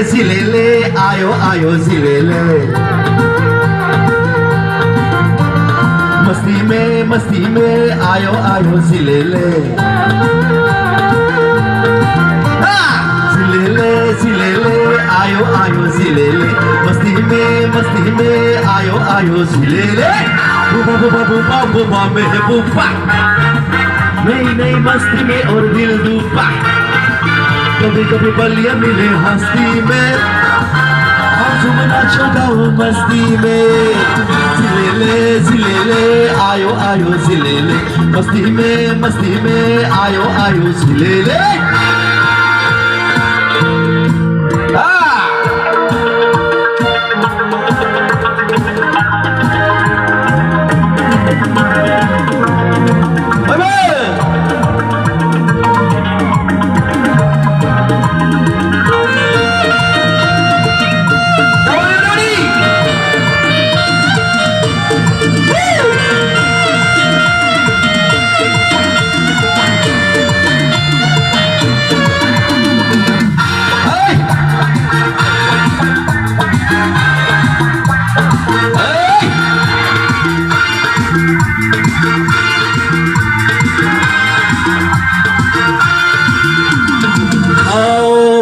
Zilele, ayo ayo zilele. मस्ती में आयो आयो zilele. Zilele, ayo ayo zilele. मस्ती में आयो आयो zilele. बुबा बुबा बुबा बुबा महबूबा. नई मस्ती में और दिल डूबा. कभी कभी पलियां मिले हस्ती में. हम झूमना छोड़ाओ मस्ती में. zilele, आयो आयो zilele. मस्ती में आयो आयो zilele.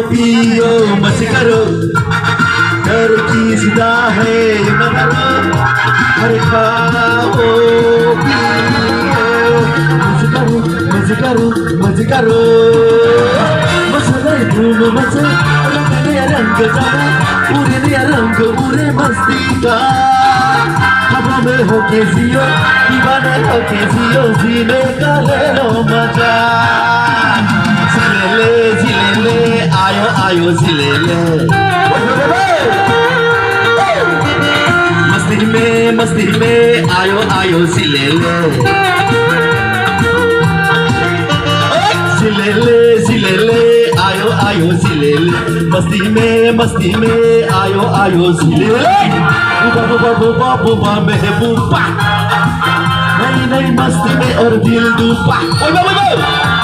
पियो मत करो डर की सदा है न करो. अरे खाओ पियो मत करो मसाला धूम मचे रंग जाना पूरे रंग पूरे मस्ती का. हवा में होके जियो दीवाने होके जियो जीने का ले लो मजा. zilele, ayo ayo zilele. मस्ती में आयो आयो zilele. zilele, आयो आयो zilele. मस्ती में आयो आयो zilele. बुबा बुबा महबूबा. नई मस्ती में और दिल डूबा.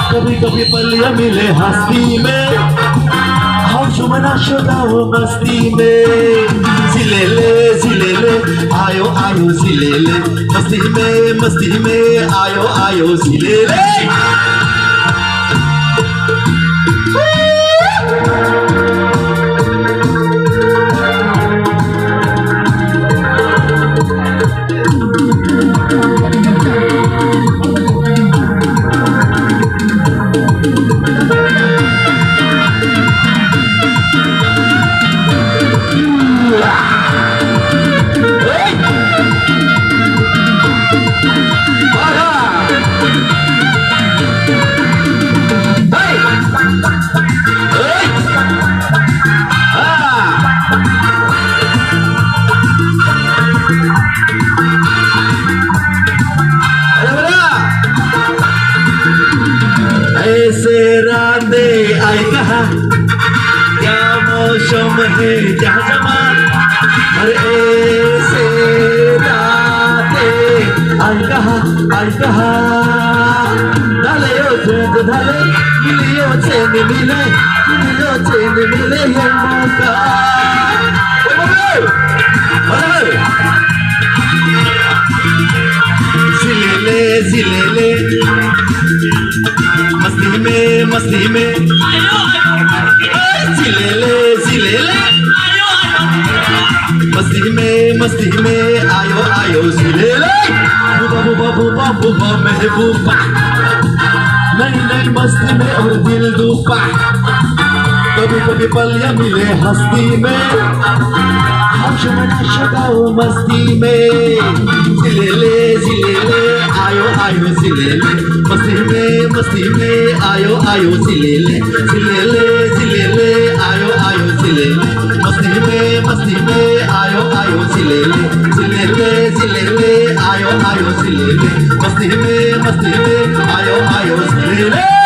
कभी कभी पलियां मिले हस्ती में. हम झूमना छोड़ाओ मस्ती में. zilele, आयो आयो zilele. मस्ती में आयो आयो zilele. ऐसे रातें आई कहा क्या मौसम है जहाँ जमा. अरे ऐसे रातें आई कहा डाले ओ चेंद डाले मिलियो चेंद मिले ये मौका. zilele, मस्ती में zilele. मस्ती में आयो आयो zilele. बुबा महबूबा. नई मस्ती में और दिल डूबा. कभी कभी पलियां मिले हस्ती में. हम झूमना छोड़ाओ मस्ती में. zilele, आयो आयो zilele. मस्ती में आयो आयो zilele. आयो आयो zilele. मस्ती में आयो आयो zilele. आयो आयो zilele. मस्ती में आयो आयो zilele.